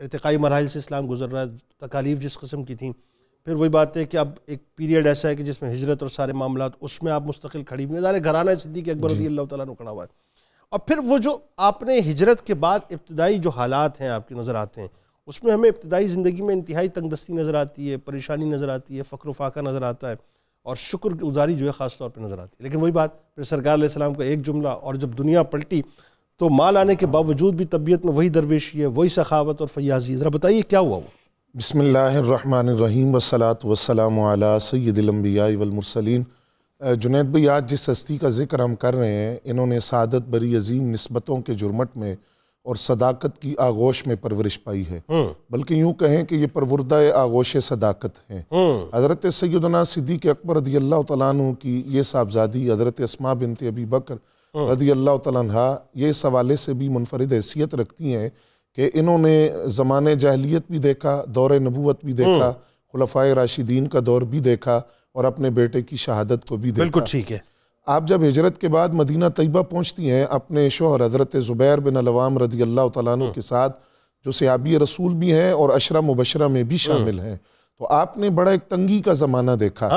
ارتقائی مراحل سے اسلام گزر رہا ہے، تکالیف جس قسم کی تھیں، پھر وہی بات ہے کہ اب ایک پیریڈ ایسا ہے کہ جس میں ہجرت اور سارے معاملات اس میں آپ مستقل کھڑی ہوئی ہیں، ظاہر گھرانہ صدیق اکبر رضی اللہ تعالیٰ عنہ کھڑا ہوا ہے، اور پھر وہ جو آپ نے ہجرت کے بعد ابتدائی جو حالات ہیں آپ کے نظر آتے ہیں، اس میں ہمیں ابتدائی زندگی میں انتہائی تنگ دستی نظر آتی ہے، پریشانی نظر آتی ہے، فقر و فاقہ نظر آتا ہے، اور شکر گزاری جو ہے خاص طور پہ نظر آتی ہے. لیکن وہی بات پھر سرکار علیہ السلام کا ایک جملہ، اور جب دنیا پلٹی تو مال آنے کے باوجود بھی طبیعت میں وہی درویشی ہے، وہی سخاوت اور فیاضی. ذرا بتائیے کیا ہوا وہ؟ بسم اللہ الرحمن الرحیم والصلاة والسلام علی سید الانبیاء والمرسلین. جنید بھائی، آج جس ہستی کا ذکر ہم کر رہے ہیں، انہوں نے سعادت بری عظیم نسبتوں کے جرمٹ میں اور صداقت کی آغوش میں پرورش پائی ہے، بلکہ یوں کہیں کہ یہ پروردہ آغوش صداقت ہیں. حضرت سیدنا صدیق اکبر رضی اللہ تعالیٰ عنہ کی یہ صاحبزادی حضرت اسماء بنت ابی بکر رضی اللہ تعالیٰ عنہ یہ اس حوالے سے بھی منفرد حیثیت رکھتی ہیں کہ انہوں نے زمانے جاہلیت بھی دیکھا، دور نبوت بھی دیکھا، خلفائے راشدین کا دور بھی دیکھا، اور اپنے بیٹے کی شہادت کو بھی دیکھا. بالکل ٹھیک ہے. آپ جب ہجرت کے بعد مدینہ طیبہ پہنچتی ہیں اپنے شوہر حضرت زبیر بن العوام رضی اللہ تعالیٰ عنہ کے ساتھ، جو صحابی رسول بھی ہیں اور عشرہ مبشرہ میں بھی شامل ہیں، تو آپ نے بڑا ایک تنگی کا زمانہ دیکھا.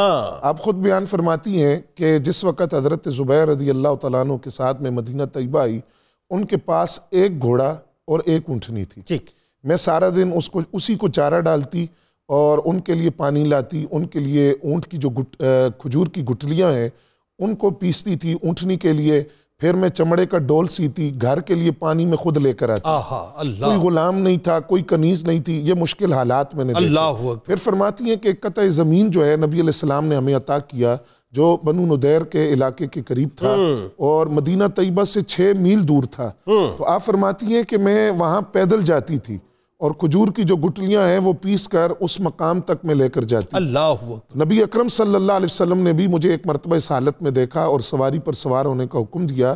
آپ خود بیان فرماتی ہیں کہ جس وقت حضرت زبیر رضی اللہ تعالیٰ عنہ کے ساتھ میں مدینہ طیبہ آئی، ان کے پاس ایک گھوڑا اور ایک اونٹنی تھی. میں سارا دن اسی کو چارہ ڈالتی اور ان کے لیے پانی لاتی، ان کے لیے اونٹ کی جو کھجور کی گٹلیاں ہیں ان کو پیستی تھی اونٹنی کے لیے، پھر میں چمڑے کا ڈول سیتی، گھر کے لیے پانی میں خود لے کر آتی. کوئی غلام نہیں تھا، کوئی کنیز نہیں تھی. یہ مشکل حالات میں نے دیکھے. پھر فرماتی ہیں کہ ایک قطع زمین جو ہے نبی علیہ السلام نے ہمیں عطا کیا، جو بنو ندیر کے علاقے کے قریب تھا اور مدینہ طیبہ سے 6 میل دور تھا. تو آپ فرماتی ہیں کہ میں وہاں پیدل جاتی تھی اور کھجور کی جو گٹلیاں ہیں وہ پیس کر اس مقام تک میں لے کر جاتی. نبی اکرم صلی اللہ علیہ وسلم نے بھی مجھے ایک مرتبہ اس حالت میں دیکھا اور سواری پر سوار ہونے کا حکم دیا،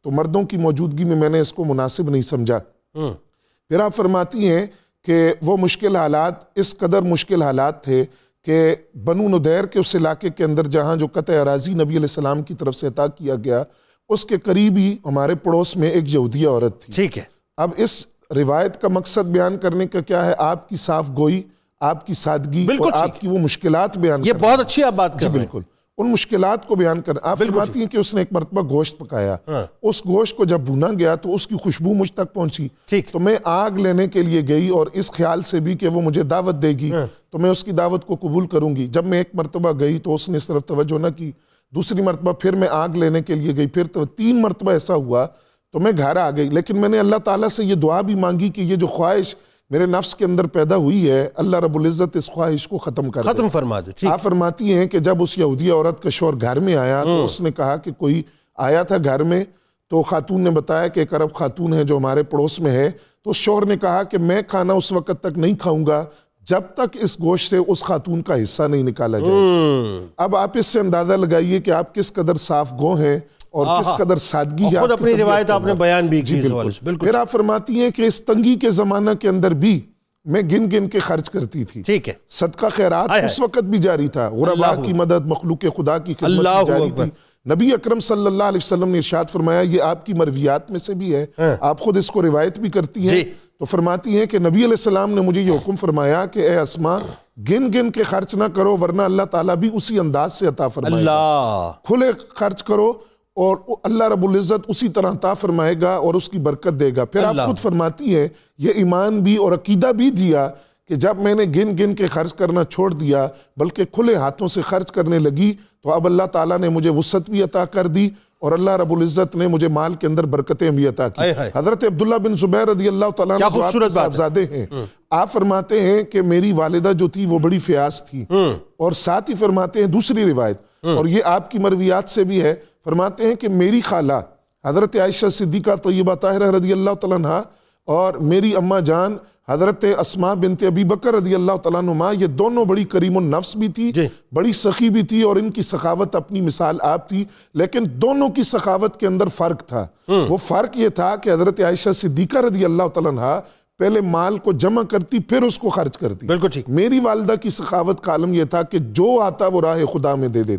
تو مردوں کی موجودگی میں نے اس کو مناسب نہیں سمجھا. پھر آپ فرماتی ہیں کہ وہ مشکل حالات اس قدر مشکل حالات تھے کہ بنو ندیر کے اس علاقے کے اندر جہاں جو قطع اراضی نبی علیہ السلام کی طرف سے عطا کیا گیا، اس کے قریب ہی ہمارے پڑوس میں ایک یہودیہ عورت تھی. ٹھیک ہے. اب اس روایت کا مقصد بیان کرنے کا کیا ہے؟ آپ کی صاف گوئی، آپ کی سادگی اور آپ کی وہ مشکلات بیان کرنا. یہ بہت اچھی آپ بات کر رہے ہیں. بالکل ان مشکلات کو بیان کرنا. آپ فرماتی ہیں کہ اس نے ایک مرتبہ گوشت پکایا، اس گوشت کو جب بھونا گیا تو اس کی خوشبو مجھ تک پہنچی، تو میں آگ لینے کے لیے گئی اور اس خیال سے بھی کہ وہ مجھے دعوت دے گی تو میں اس کی دعوت کو قبول کروں گی. جب میں ایک مرتبہ گئی تو اس نے اس طرف توجہ نہ کی. دوسری مرتبہ پھر میں آگ لینے کے لیے گئی، پھر 3 مرتبہ ایسا ہوا تو میں گھر آ گئی. لیکن میں نے اللہ تعالیٰ سے یہ دعا بھی مانگی کہ یہ جو خواہش میرے نفس کے اندر پیدا ہوئی ہے، اللہ رب العزت اس خواہش کو ختم فرما دے. آپ فرماتی ہیں کہ جب اس یہودیہ عورت کا شوہر گھر میں آیا تو اس نے کہا کہ کوئی آیا تھا گھر میں، تو خاتون نے بتایا کہ ایک عرب خاتون ہے جو ہمارے پڑوس میں ہے. تو شوہر نے کہا کہ میں کھانا اس وقت تک نہیں کھاؤں گا جب تک اس گوشت سے اس خاتون کا حصہ نہیں نکالا جائے. اب آپ اس سے اندازہ لگائیے کہ آپ کس قدر صاف گو ہیں اور کس قدر سادگی ہے. خود اپنی روایت آپ نے بیان بھی کی. پھر آپ فرماتی ہیں کہ اس تنگی کے زمانہ کے اندر بھی میں گن گن کے خرچ کرتی تھی. ٹھیک ہے. صدقہ خیرات اس وقت بھی جاری تھا، غرباء کی مدد، مخلوق خدا کی خدمت بھی جاری تھی. نبی اکرم صلی اللہ علیہ وسلم نے ارشاد فرمایا، یہ آپ کی مرویات میں سے بھی ہے، آپ خود اس کو روایت بھی کرتی ہیں. تو فرماتی ہیں کہ نبی علیہ السلام نے مجھے یہ حکم فرمایا کہ اے اسماء، گن گن کے خرچ نہ کرو ورنہ اللہ تعالیٰ بھی اسی انداز سے عطا فرمائے گا. کھلے خرچ کرو اور اللہ رب العزت اسی طرح عطا فرمائے گا اور اس کی برکت دے گا. پھر آپ خود فرماتی ہیں یہ ایمان بھی اور عقیدہ بھی دیا کہ جب میں نے گن گن کے خرچ کرنا چھوڑ دیا بلکہ کھلے ہاتھوں سے خرچ کرنے لگی تو اب اللہ تعالیٰ نے مجھے وسعت بھی عطا کر دی اور اللہ رب العزت نے مجھے مال کے اندر برکتیں بھی عطا کی. حضرت عبداللہ بن زبیر رضی اللہ تعالیٰ عنہ جو آپ کے صاحبزادے ہیں، آپ فرماتے ہیں کہ میری والدہ جو تھی وہ بڑی فیاض تھی، اور ساتھ ہی فرماتے ہیں دوسری روایت اور یہ آپ کی مرویات سے بھی ہے، فرماتے ہیں کہ میری خالہ حضرت عائشہ صدیقہ طیبہ طاہرہ رضی اللہ تعالیٰ عنہ اور میری اماں جان حضرت اسماء بنت ابی بکر رضی اللہ تعالیٰ عنہ، یہ دونوں بڑی کریم النفس بھی تھی، بڑی سخی بھی تھی، اور ان کی سخاوت اپنی مثال آپ تھی. لیکن دونوں کی سخاوت کے اندر فرق تھا. وہ فرق یہ تھا کہ حضرت عائشہ صدیقہ رضی اللہ تعالیٰ عنہ پہلے مال کو جمع کرتی پھر اس کو خرچ کرتی. بالکل ٹھیک. میری والدہ کی سخاوت کا عالم یہ تھا کہ جو آتا وہ راہ خدا میں دے دیتی.